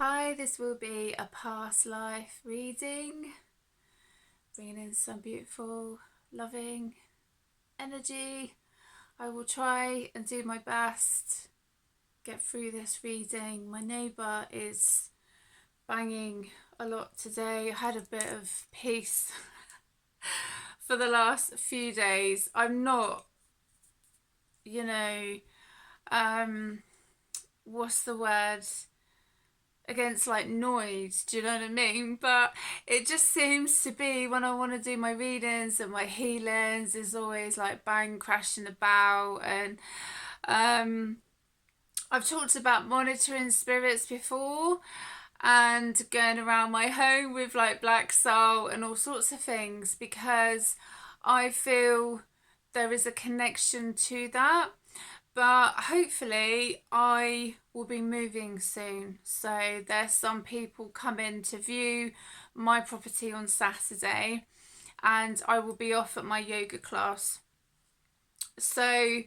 Hi, this will be a past life reading, bringing in some beautiful, loving energy. I will try and do my best, get through this reading. My neighbour is banging a lot today. I had a bit of peace for the last few days. I'm not, what's the word? Against like noise, do you know what I mean? But it just seems to be when I want to do my readings and my healings, there's always like bang crashing about. And I've talked about monitoring spirits before and going around my home with like black salt and all sorts of things, because I feel there is a connection to that. But hopefully I will be moving soon. So there's some people coming to view my property on Saturday, and I will be off at my yoga class. So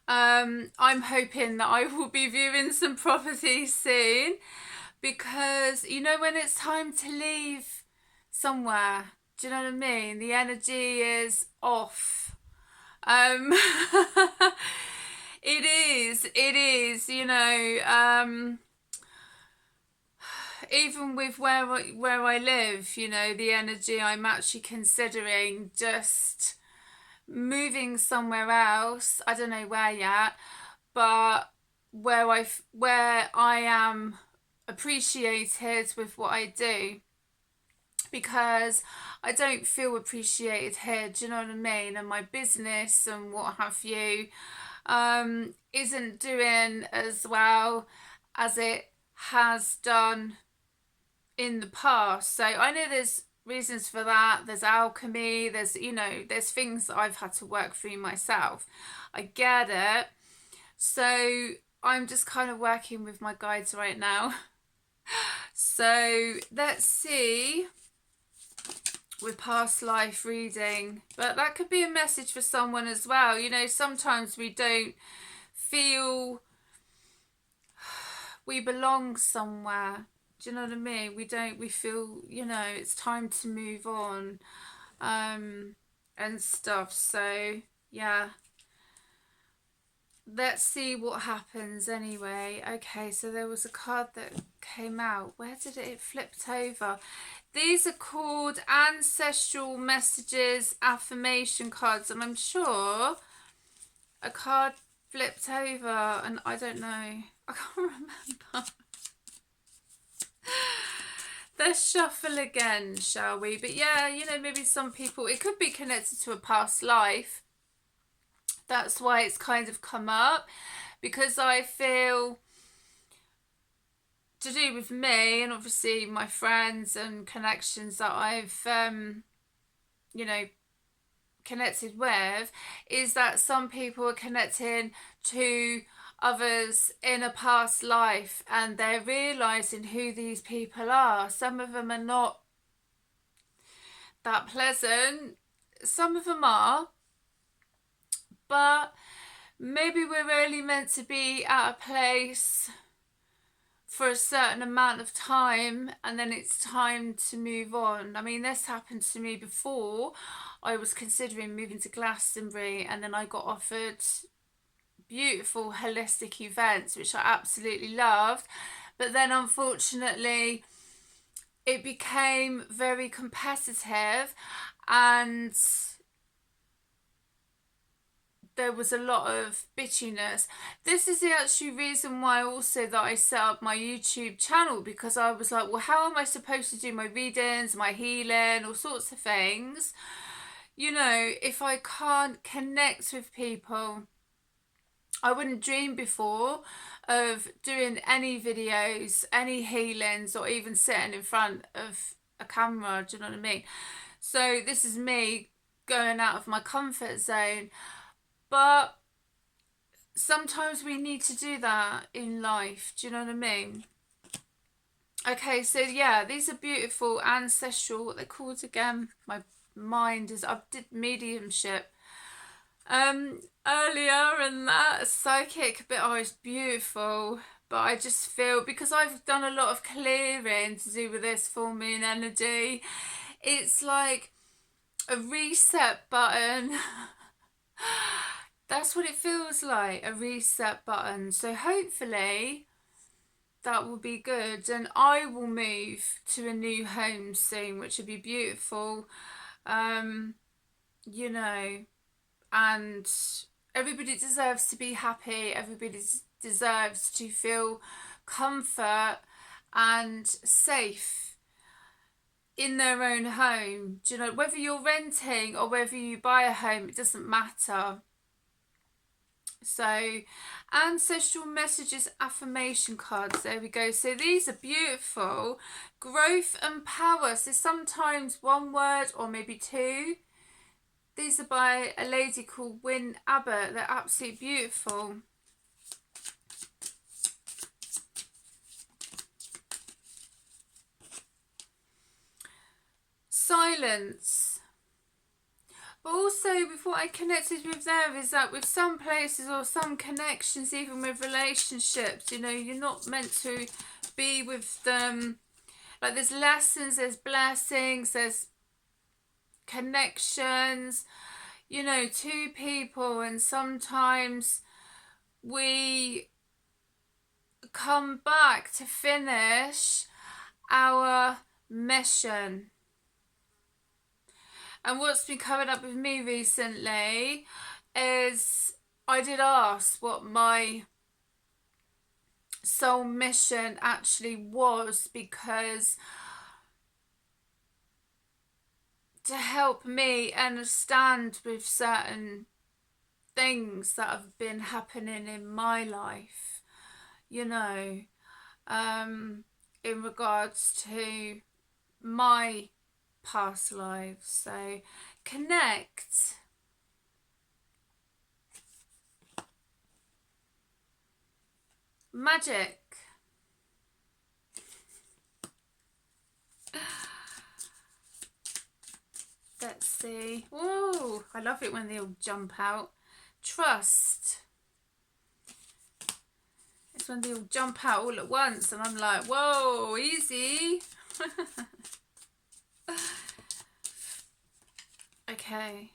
I'm hoping that I will be viewing some properties soon, because you know when it's time to leave somewhere, do you know what I mean? The energy is off. It is, even with where I live, the energy, I'm actually considering just moving somewhere else. I don't know where yet, but where I am appreciated with what I do, because I don't feel appreciated here, do you know what I mean? And my business and what have you isn't doing as well as it has done in the past. So I know there's reasons for that. There's alchemy, there's things that I've had to work through myself. I get it. So I'm just kind of working with my guides right now. So let's see with past life reading, but that could be a message for someone as well. Sometimes we don't feel we belong somewhere, do you know what I mean? We feel, it's time to move on and stuff. So yeah, let's see what happens anyway. Okay, so there was a card that came out. Where did it flipped over? These are called Ancestral Messages Affirmation cards, and I'm sure a card flipped over and I don't know. I can't remember. Let's shuffle again, shall we? But yeah, maybe some people, it could be connected to a past life. That's why it's kind of come up, because I feel to do with me and obviously my friends and connections that I've connected with, is that some people are connecting to others in a past life and they're realizing who these people are. Some of them are not that pleasant, some of them are, but maybe we're only meant to be at a place for a certain amount of time and then it's time to move on. I mean, this happened to me before. I was considering moving to Glastonbury and then I got offered beautiful holistic events, which I absolutely loved, but then unfortunately it became very competitive and there was a lot of bitchiness. This is the actual reason why also that I set up my YouTube channel, because I was like, well, how am I supposed to do my readings, my healing, all sorts of things, if I can't connect with people? I wouldn't dream before of doing any videos, any healings, or even sitting in front of a camera, do you know what I mean? So this is me going out of my comfort zone. But sometimes we need to do that in life, do you know what I mean? Okay, so yeah, these are beautiful ancestral, what they're called again? My mind is, I did mediumship earlier, and that psychic bit, oh, it's beautiful. but I just feel, because I've done a lot of clearing to do with this full moon energy, it's like a reset button. That's what it feels like, a reset button. So hopefully that will be good, and I will move to a new home soon, which would be beautiful. You know, and everybody deserves to be happy. Everybody deserves to feel comfort and safe in their own home. Do you know, whether you're renting or whether you buy a home, it doesn't matter. So, ancestral messages, affirmation cards, there we go. So these are beautiful. Growth and power. So sometimes one word or maybe two. These are by a lady called Abbott. They're absolutely beautiful. Silence. But also, with what I connected with there is that with some places or some connections, even with relationships, you know, you're not meant to be with them. Like, there's lessons, there's blessings, there's connections, you know, two people, and sometimes we come back to finish our mission. And what's been coming up with me recently is I did ask what my soul mission actually was, because to help me understand with certain things that have been happening in my life, you know, in regards to my past lives. So connect. Magic. Let's see. Whoa, I love it when they all jump out. Trust. It's when they all jump out all at once and I'm like, whoa, easy. Okay.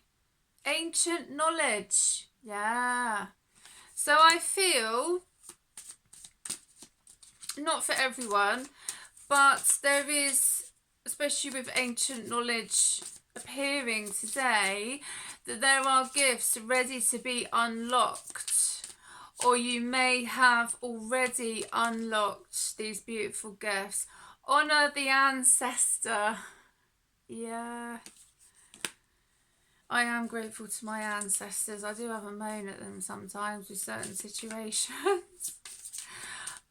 Ancient knowledge. Yeah. So I feel, not for everyone, but there is, especially with ancient knowledge appearing today, that there are gifts ready to be unlocked, or you may have already unlocked these beautiful gifts. Honor the ancestor. Yeah. I am grateful to my ancestors. I do have a moan at them sometimes with certain situations.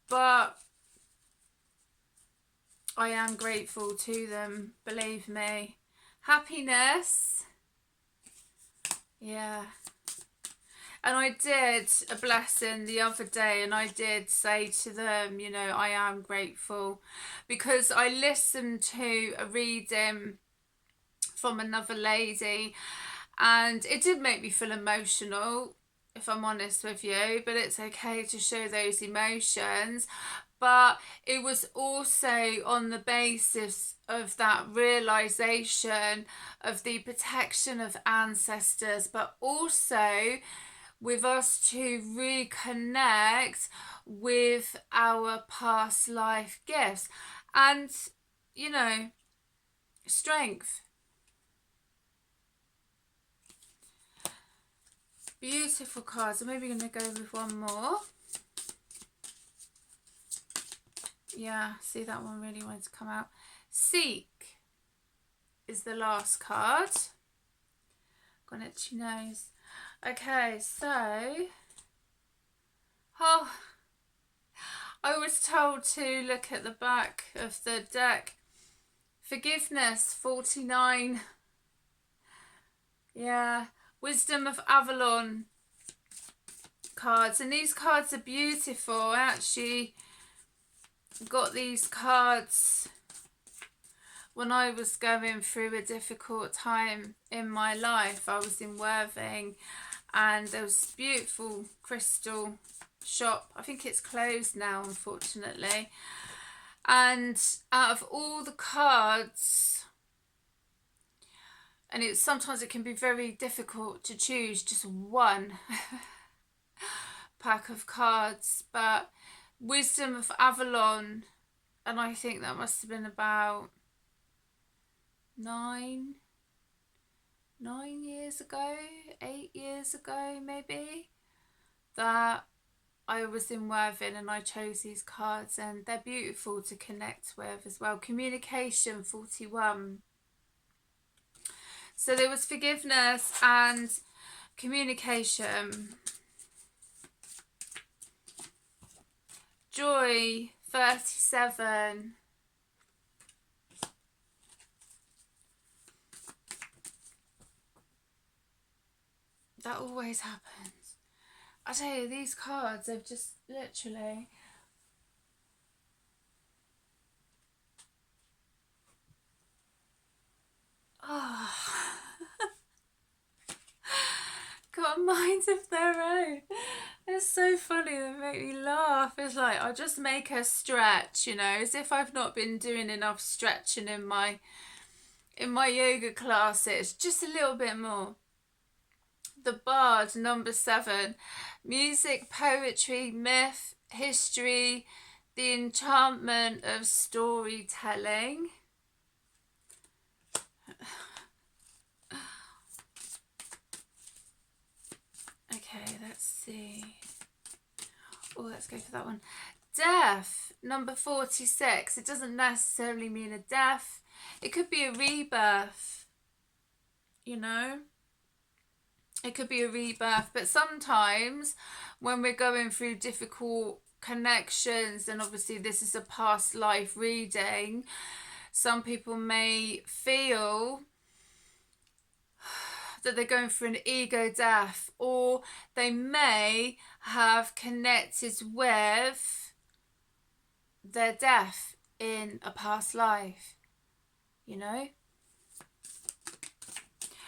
But I am grateful to them, believe me. Happiness. Yeah. And I did a blessing the other day, and I did say to them, you know, I am grateful, because I listened to a reading from another lady and it did make me feel emotional, if I'm honest with you, but it's okay to show those emotions. But it was also on the basis of that realization of the protection of ancestors, but also with us to reconnect with our past life gifts and, you know, strength. Beautiful cards. I'm maybe going to go with one more. Yeah, see, that one really wanted to come out. Seek is the last card. Got an itchy nose. Okay, so, oh, I was told to look at the back of the deck. Forgiveness, 49. Yeah, Wisdom of Avalon cards. And these cards are beautiful. I actually got these cards when I was going through a difficult time in my life. I was in Worthing and there was beautiful crystal shop. I think it's closed now, unfortunately. And out of all the cards, and sometimes it can be very difficult to choose just one pack of cards, but Wisdom of Avalon, and I think that must have been about 9 years ago, 8 years ago maybe, that I was in Worthing and I chose these cards, and they're beautiful to connect with as well. Communication 41. So there was forgiveness and communication. Joy 37. That always happens. I tell you, these cards have just literally... Oh. Got a mind of their own. It's so funny, they make me laugh. It's like, I'll just make her stretch, you know, as if I've not been doing enough stretching in my yoga classes. Just a little bit more. The Bard, number 7. Music, poetry, myth, history, the enchantment of storytelling. Okay, let's see. Oh, let's go for that one. Death, number 46. It doesn't necessarily mean a death. It could be a rebirth, you know. It could be a rebirth, but sometimes when we're going through difficult connections, and obviously this is a past life reading, some people may feel that they're going through an ego death, or they may have connected with their death in a past life, you know.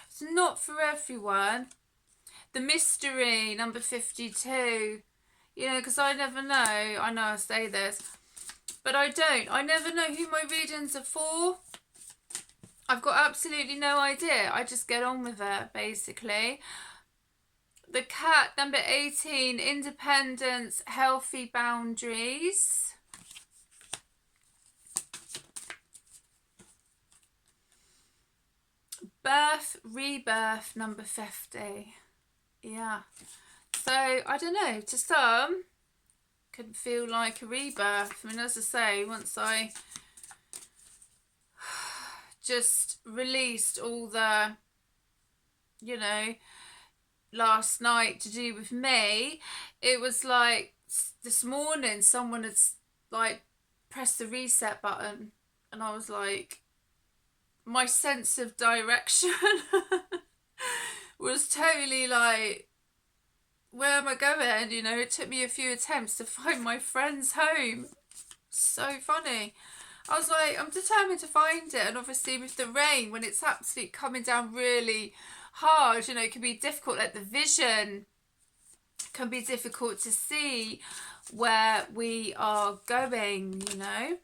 It's not for everyone. The mystery, number 52. You know, because I never know. I know I say this, but I don't. I never know who my readings are for. I've got absolutely no idea. I just get on with it, basically. The cat, number 18. Independence, healthy boundaries. Birth, rebirth, number 50. Yeah. So, I don't know. To some, could feel like a rebirth. I mean, as I say, once I just released all the, you know, last night to do with me, it was like this morning someone had like pressed the reset button, and I was like, my sense of direction was totally like, where am I going? You know, it took me a few attempts to find my friend's home. So funny. I was like, I'm determined to find it. And obviously with the rain, when it's absolutely coming down really hard, you know, it can be difficult. Like the vision can be difficult to see where we are going, you know.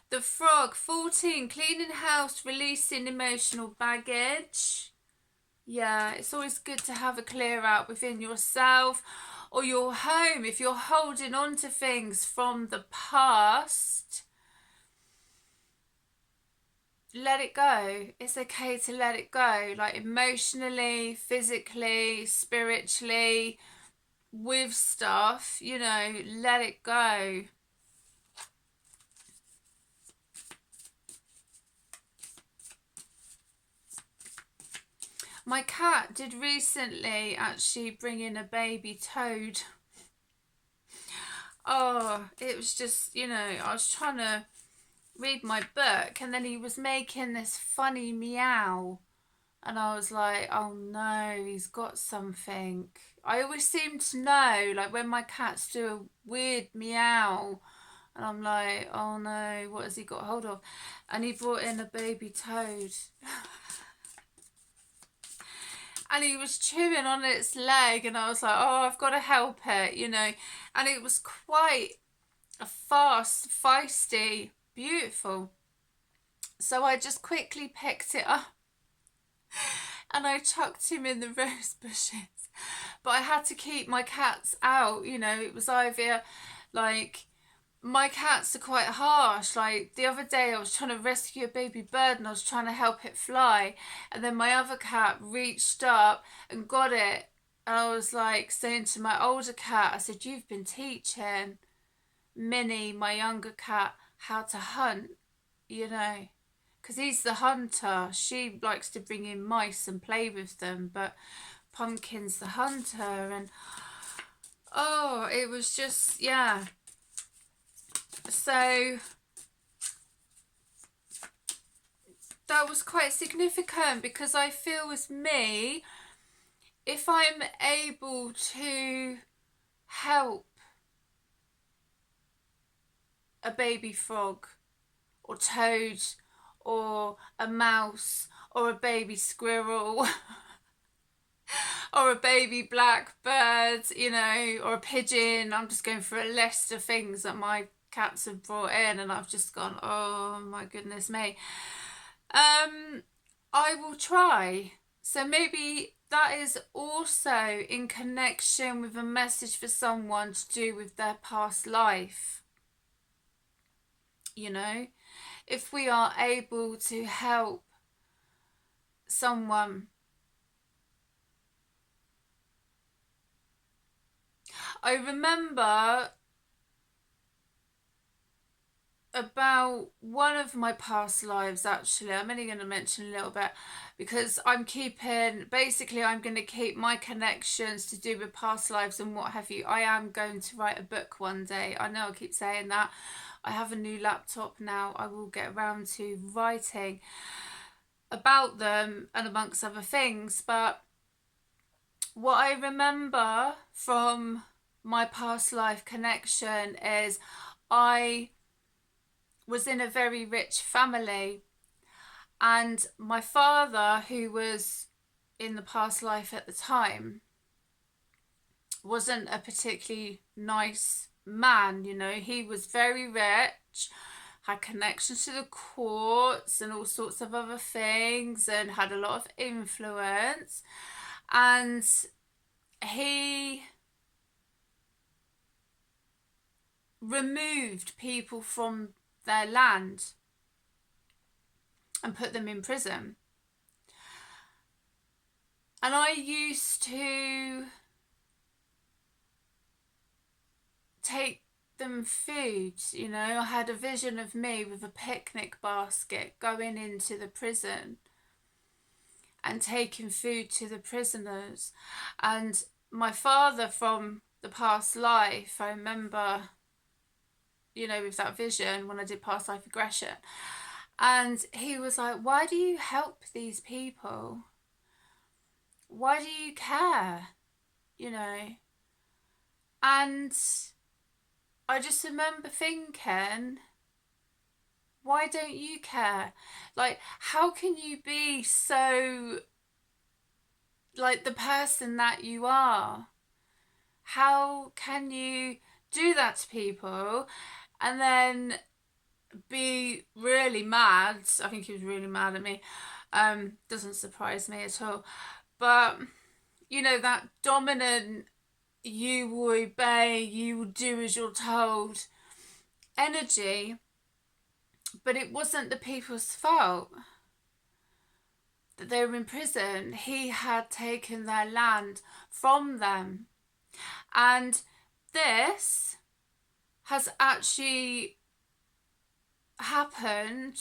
The Frog, 14. Cleaning house, releasing emotional baggage. Yeah, it's always good to have a clear out within yourself or your home. If you're holding on to things from the past, let it go. It's okay to let it go, like emotionally, physically, spiritually, with stuff, you know, let it go. My cat did recently actually bring in a baby toad. Oh, it was just, you know, I was trying to read my book and then he was making this funny meow. And I was like, oh no, he's got something. I always seem to know, like when my cats do a weird meow, and I'm like, oh no, what has he got hold of? And he brought in a baby toad. and he was chewing on its leg, and I was like, oh, I've got to help it, you know. And it was quite a fast, feisty, beautiful. So I just quickly picked it up and I chucked him in the rose bushes. But I had to keep my cats out, you know. It was either like, my cats are quite harsh. Like the other day I was trying to rescue a baby bird and I was trying to help it fly, and then my other cat reached up and got it, and I was like saying to my older cat, I said, you've been teaching Minnie, my younger cat, how to hunt, you know, because he's the hunter. She likes to bring in mice and play with them, but Pumpkin's the hunter. And oh, it was just, yeah. So that was quite significant, because I feel with me, if I'm able to help a baby frog or toad or a mouse or a baby squirrel or a baby blackbird, you know, or a pigeon, I'm just going through a list of things that my cats have brought in, and I've just gone, oh my goodness me. I will try. So maybe that is also in connection with a message for someone to do with their past life. You know, if we are able to help someone. I remember about one of my past lives, actually. I'm only going to mention a little bit, because I'm going to keep my connections to do with past lives and what have you. I am going to write a book one day. I know I keep saying that. I have a new laptop now. I will get around to writing about them and amongst other things. But what I remember from my past life connection is I was in a very rich family, and my father, who was in the past life at the time, wasn't a particularly nice man, you know. He was very rich, had connections to the courts and all sorts of other things, and had a lot of influence, and he removed people from their land and put them in prison. And I used to take them food, you know. I had a vision of me with a picnic basket going into the prison and taking food to the prisoners. And my father from the past life, I remember, you know, with that vision when I did past life regression, and he was like, why do you help these people? Why do you care? You know? And I just remember thinking, why don't you care? Like, how can you be so, like, the person that you are? How can you do that to people and then be really mad? I think he was really mad at me. Doesn't surprise me at all. But, you know, that dominant, you will obey, you will do as you're told energy. But it wasn't the people's fault that they were in prison. He had taken their land from them. And this has actually happened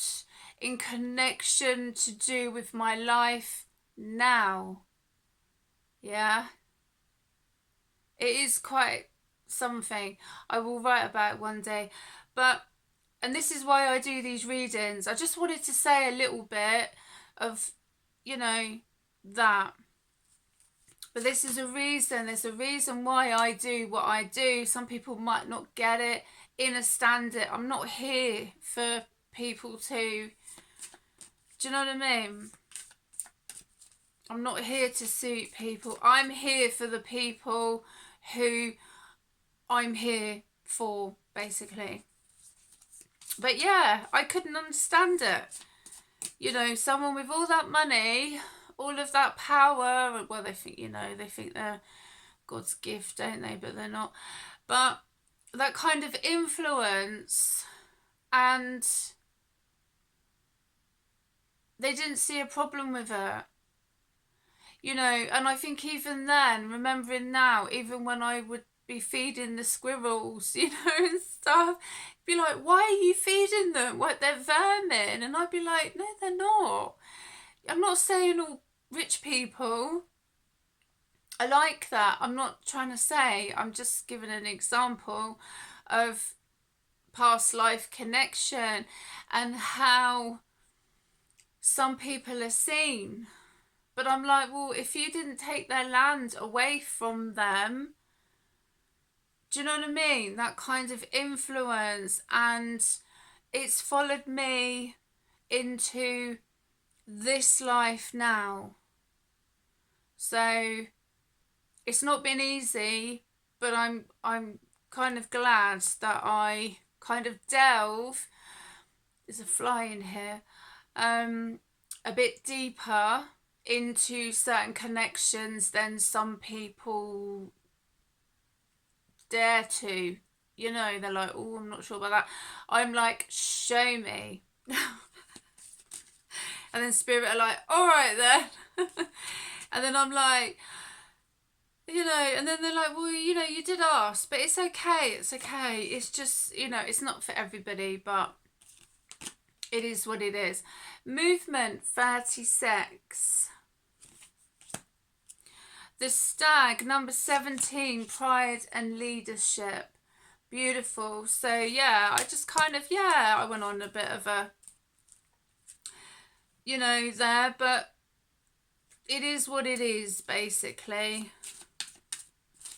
in connection to do with my life now. Yeah. It is quite something. I will write about it one day. But, and this is why I do these readings. I just wanted to say a little bit of, you know, that. But this is a reason. There's a reason why I do what I do. Some people might not get it, understand it. I'm not here for people to, do you know what I mean? I'm not here to suit people. I'm here for the people who I'm here for, basically. But yeah, I couldn't understand it. You know, someone with all that money, all of that power, well, they think, you know, they think they're God's gift, don't they? But they're not. But that kind of influence, and they didn't see a problem with it. You know, and I think even then, remembering now, even when I would be feeding the squirrels, you know, and stuff, be like, why are you feeding them? What, they're vermin? And I'd be like, no, they're not. I'm not saying all rich people are like that. I'm not trying to say, I'm just giving an example of past life connection and how some people are seen. But I'm like, well, if you didn't take their land away from them, do you know what I mean? That kind of influence, and it's followed me into this life now. So it's not been easy, but I'm kind of glad that I kind of delve, there's a fly in here, a bit deeper into certain connections than some people dare to. You know, they're like, oh, I'm not sure about that. I'm like, show me. And then Spirit are like, all right then. And then I'm like, you know, and then they're like, well, you know, you did ask, but it's okay, it's okay. It's just, you know, it's not for everybody, but it is what it is. Movement 36. The stag, number 17, pride and leadership. Beautiful. So yeah, I just kind of, yeah, I went on a bit of a, you know, there, but it is what it is, basically.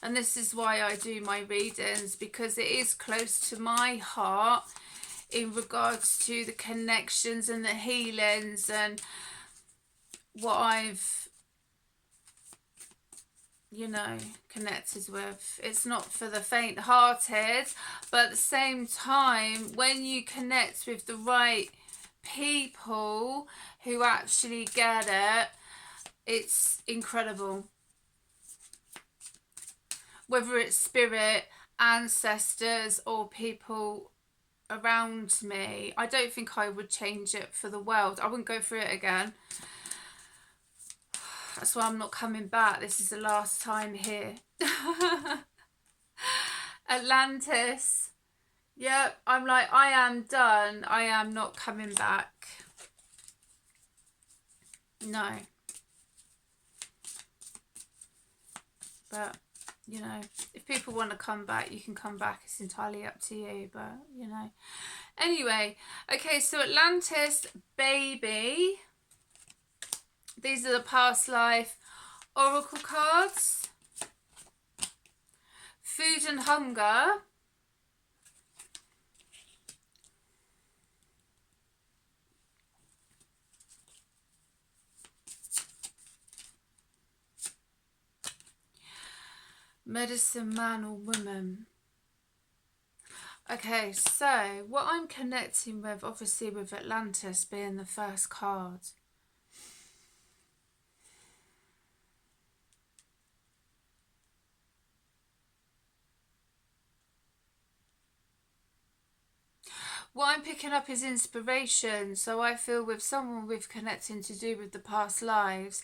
And this is why I do my readings, because it is close to my heart in regards to the connections and the healings and what I've, you know, connected with. It's not for the faint-hearted, but at the same time, when you connect with the right people who actually get it, it's incredible. Whether it's spirit, ancestors, or people around me, I don't think I would change it for the world. I wouldn't go through it again. That's why I'm not coming back. This is the last time here. Atlantis. Yep, I'm like, I am done. I am not coming back. No. But, you know, if people want to come back, you can come back. It's entirely up to you. But, you know. Anyway, okay, so Atlantis, baby. These are the past life oracle cards. Food and hunger. Medicine man or woman. Okay, so what I'm connecting with, obviously with Atlantis being the first card. What I'm picking up is inspiration. So I feel with someone with connecting to do with the past lives,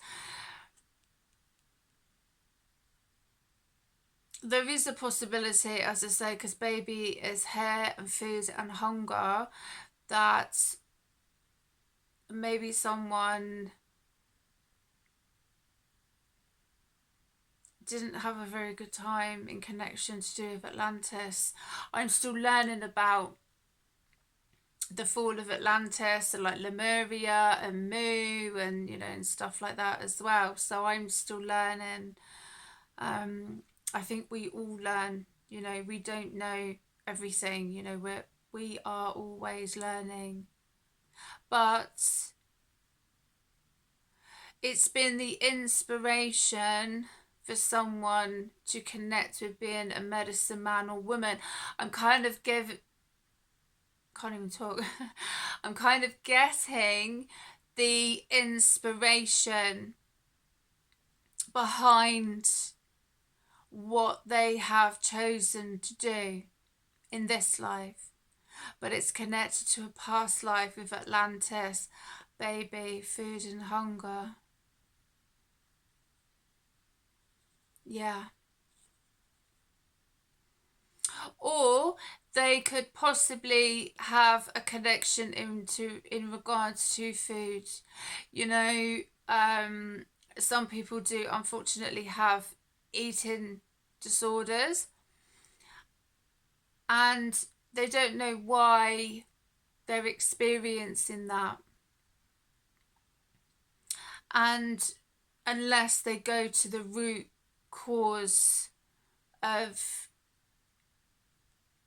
there is a possibility, as I say, because baby is hair and food and hunger, that maybe someone didn't have a very good time in connection to do with Atlantis. I'm still learning about the fall of Atlantis and like Lemuria and Mu and, you know, and stuff like that as well. So I'm still learning. I think we all learn, you know, we don't know everything, you know, we are always learning. But it's been the inspiration for someone to connect with being a medicine man or woman. I'm kind of can't even talk. I'm kind of getting the inspiration behind what they have chosen to do in this life. But it's connected to a past life with Atlantis, baby, food and hunger. Yeah. Or they could possibly have a connection in regards to food. You know, some people do unfortunately have eating disorders, and they don't know why they're experiencing that. And unless they go to the root cause of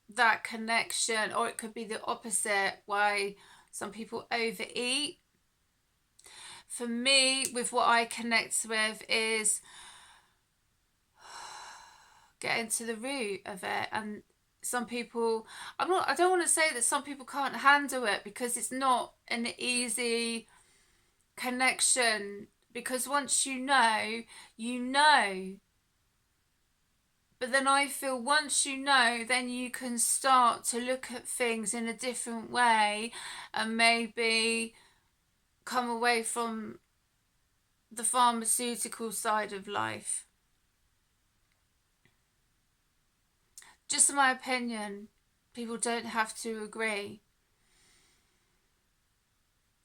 that connection, or it could be the opposite, why some people overeat. For me, with what I connect with is getting to the root of it. And some people, I don't want to say that some people can't handle it, because it's not an easy connection, because once you know, you know. But then I feel once you know, then you can start to look at things in a different way, and maybe come away from the pharmaceutical side of life. Just my opinion. People don't have to agree.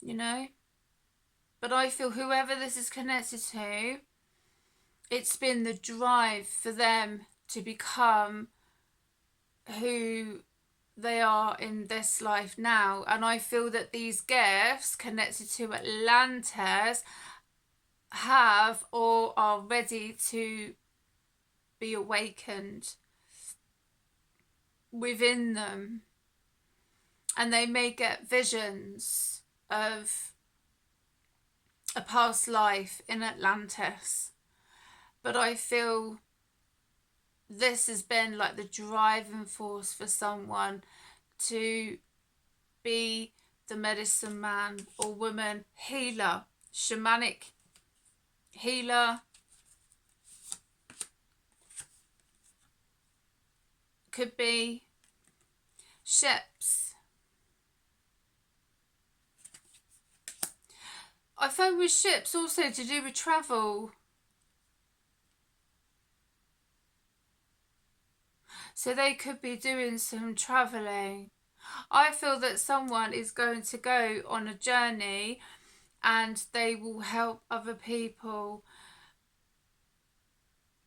You know? But I feel whoever this is connected to, it's been the drive for them to become who they are in this life now. And I feel that these gifts connected to Atlantis have or are ready to be awakened within them. And they may get visions of a past life in Atlantis. But I feel this has been like the driving force for someone to be the medicine man or woman, healer, shamanic healer. Could be ships. I found with ships also to do with travel. So they could be doing some travelling. I feel that someone is going to go on a journey, and they will help other people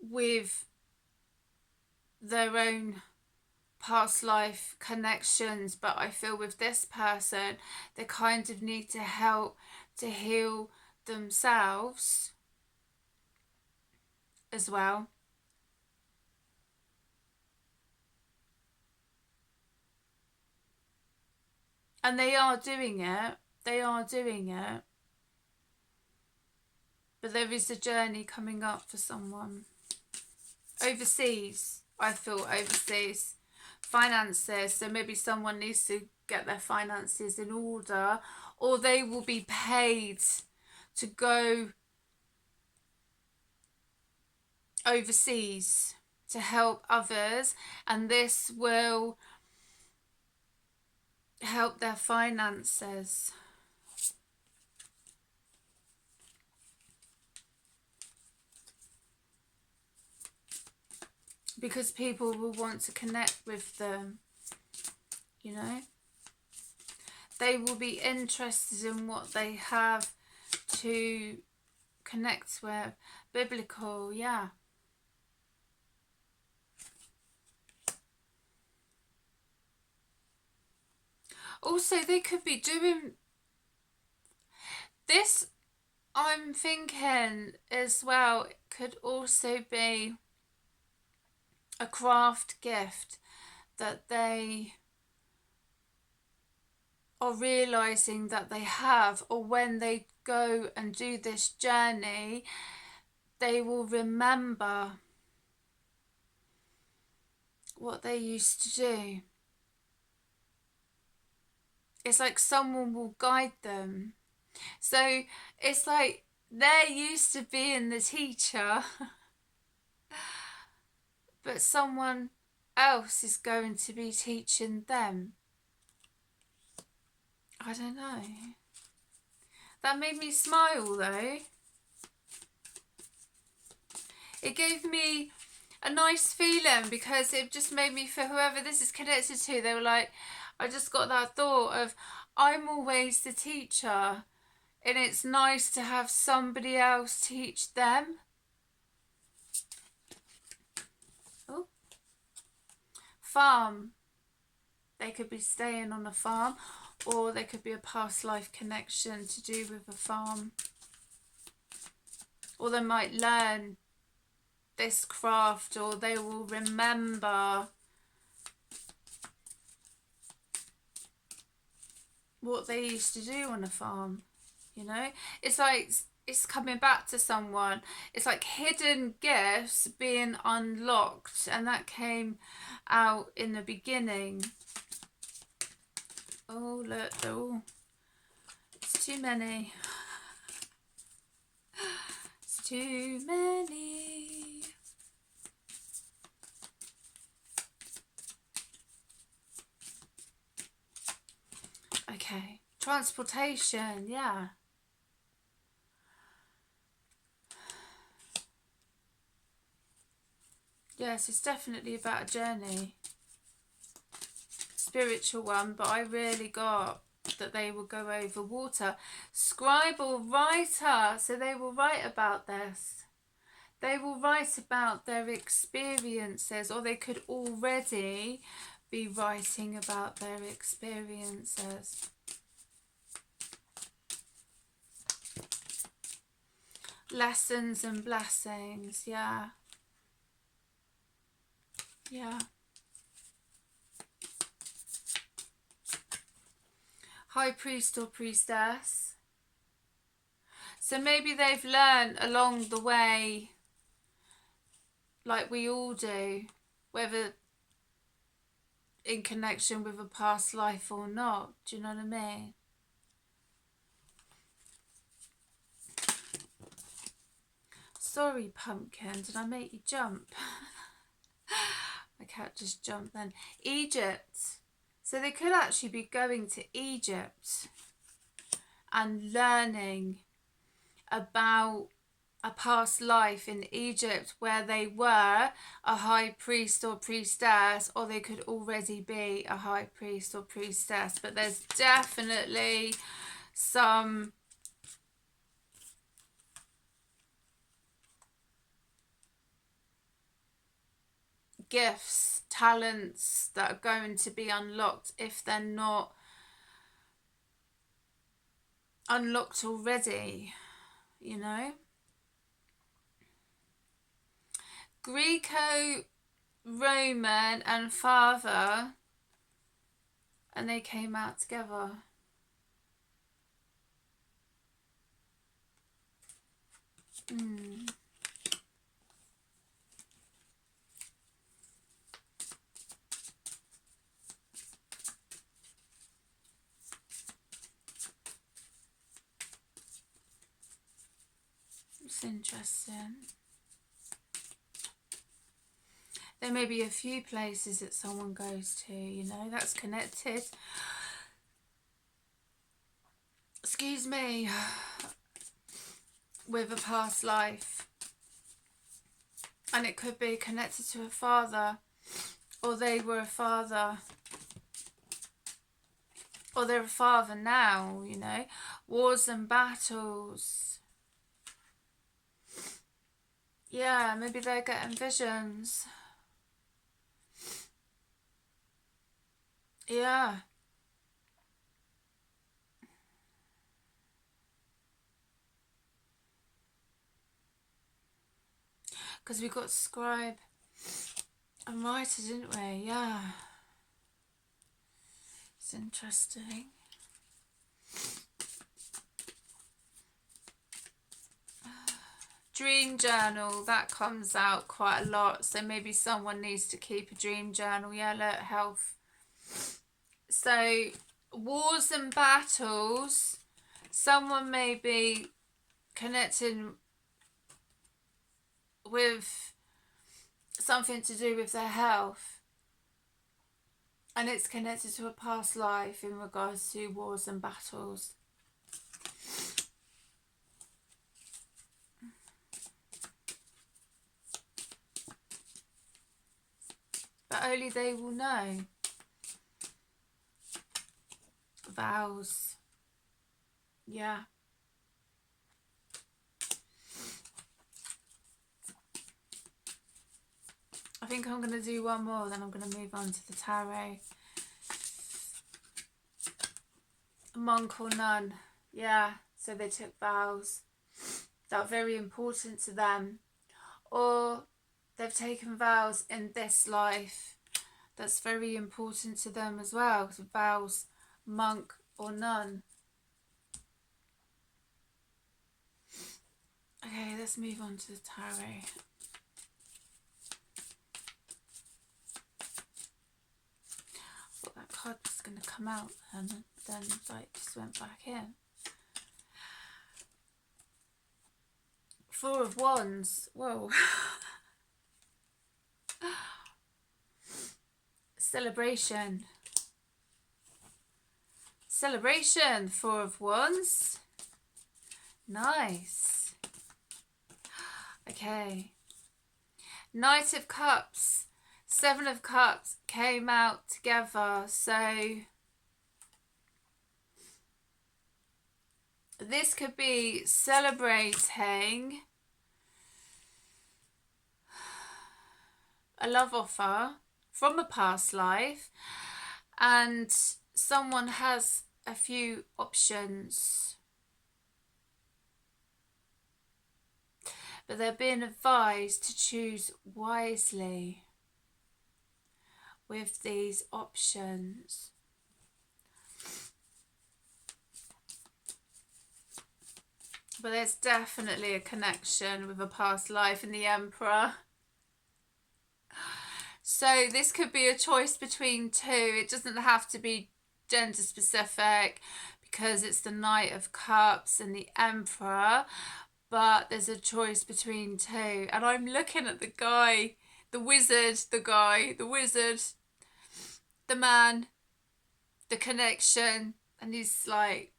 with their own past life connections. But I feel with this person, they kind of need to help to heal themselves as well. And they are doing it. They are doing it. But there is a journey coming up for someone. Overseas. I feel overseas. Finances. So maybe someone needs to get their finances in order, or they will be paid to go overseas to help others, and this will help their finances. Because people will want to connect with them, you know. They will be interested in what they have to connect with. Biblical, yeah. Also, they could be doing this. I'm thinking as well, it could also be a craft gift that they are realizing that they have, or when they go and do this journey, they will remember what they used to do. It's like someone will guide them. So it's like they're used to being the teacher, but someone else is going to be teaching them. I don't know. That made me smile though. It gave me a nice feeling because it just made me feel, whoever this is connected to, they were like, I just got that thought of, I'm always the teacher, and it's nice to have somebody else teach them. Oh. Farm. They could be staying on a farm, or they could be a past life connection to do with a farm. Or they might learn this craft, or they will remember what they used to do on a farm. You know, it's like it's coming back to someone. It's like hidden gifts being unlocked, and that came out in the beginning. Oh look, oh, it's too many. It's too many. Okay, transportation, yeah. Yes, it's definitely about a journey. Spiritual one, but I really got that they will go over water. Scribe or writer, so they will write about this. They will write about their experiences, or they could already be writing about their experiences. Lessons and blessings, yeah. Yeah. High priest or priestess. So maybe they've learned along the way, like we all do, whether in connection with a past life or not. Do you know what I mean? Sorry, pumpkin, did I make you jump? My cat just jumped then. Egypt. So they could actually be going to Egypt and learning about a past life in Egypt where they were a high priest or priestess, or they could already be a high priest or priestess. But there's definitely some gifts, talents that are going to be unlocked if they're not unlocked already, you know. Greco-Roman and father, and they came out together. It's interesting. There may be a few places that someone goes to, you know, that's connected. Excuse me. With a past life. And it could be connected to a father, or they were a father, or they're a father now, you know. Wars and battles. Yeah, maybe they're getting visions. Yeah. Because we got scribe and writer, didn't we? Yeah. It's interesting. Dream journal, that comes out quite a lot. So maybe someone needs to keep a dream journal. Yeah, look, health. So wars and battles, someone may be connecting with something to do with their health, and it's connected to a past life in regards to wars and battles. But only they will know. Vows. Yeah. I think I'm going to do one more, then I'm going to move on to the tarot. Monk or nun. Yeah, so they took vows that are very important to them. Or they've taken vows in this life that's very important to them as well. So vows, monk or nun. Okay, let's move on to the tarot. I thought that card was going to come out and then like just went back in. Four of Wands. Whoa. Celebration. Celebration. Four of Wands. Nice. Okay. Knight of Cups. Seven of Cups came out together. So this could be celebrating a love offer from a past life, and someone has a few options, but they're being advised to choose wisely with these options. But there's definitely a connection with a past life in the Emperor. So this could be a choice between two. It doesn't have to be gender specific because it's the Knight of Cups and the Emperor, but there's a choice between two. And I'm looking at the guy, the wizard, the wizard, the man, the connection, and he's like,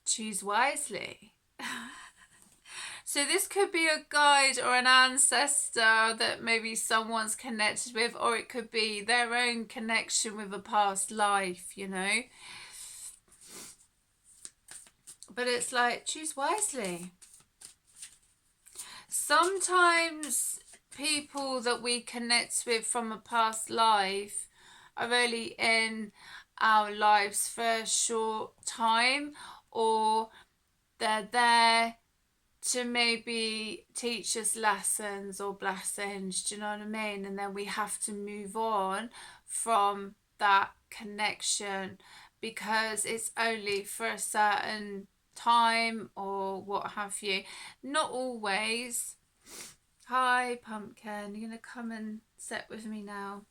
choose wisely. So this could be a guide or an ancestor that maybe someone's connected with, or it could be their own connection with a past life, you know. But it's like, choose wisely. Sometimes people that we connect with from a past life are only in our lives for a short time, or they're there to maybe teach us lessons or blessings, do you know what I mean? And then we have to move on from that connection because it's only for a certain time or what have you. Not always. Hi, Pumpkin. You're going to come and sit with me now.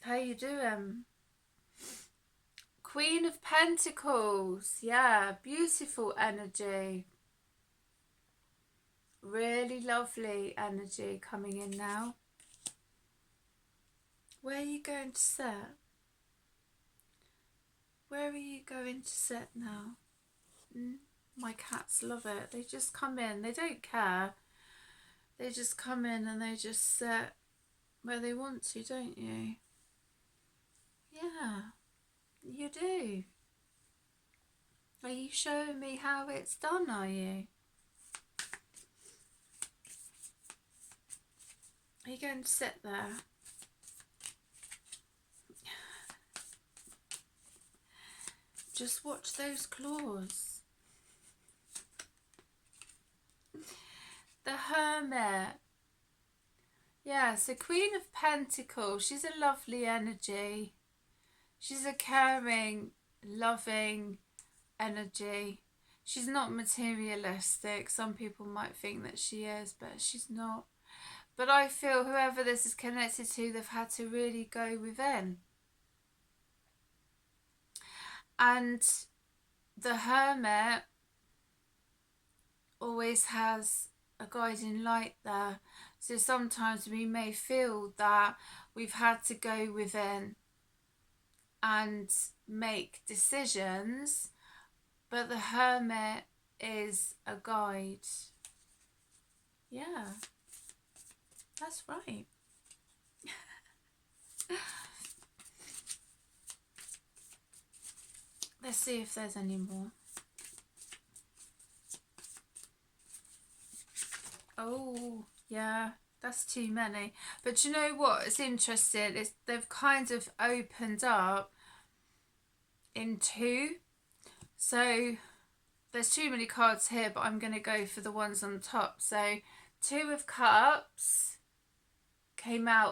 How you doing? Queen of Pentacles. Yeah, beautiful energy. Really lovely energy coming in now. Where are you going to sit? Where are you going to sit now? My cats love it. They just come in. They don't care. They just come in and they just sit where they want to, don't you? Yeah, you do. Are you showing me how it's done, are you? Are you going to sit there? Just watch those claws. The Hermit. Yeah, so Queen of Pentacles, she's a lovely energy. She's a caring, loving energy. She's not materialistic. Some people might think that she is, but she's not. But I feel whoever this is connected to, they've had to really go within. And the Hermit always has a guiding light there. So sometimes we may feel that we've had to go within and make decisions, but the Hermit is a guide. Yeah, that's right. Let's see if there's any more. Oh, yeah, that's too many. But you know what? It's interesting. They've kind of opened up in two. So there's too many cards here, but I'm going to go for the ones on top. So Two of Cups came out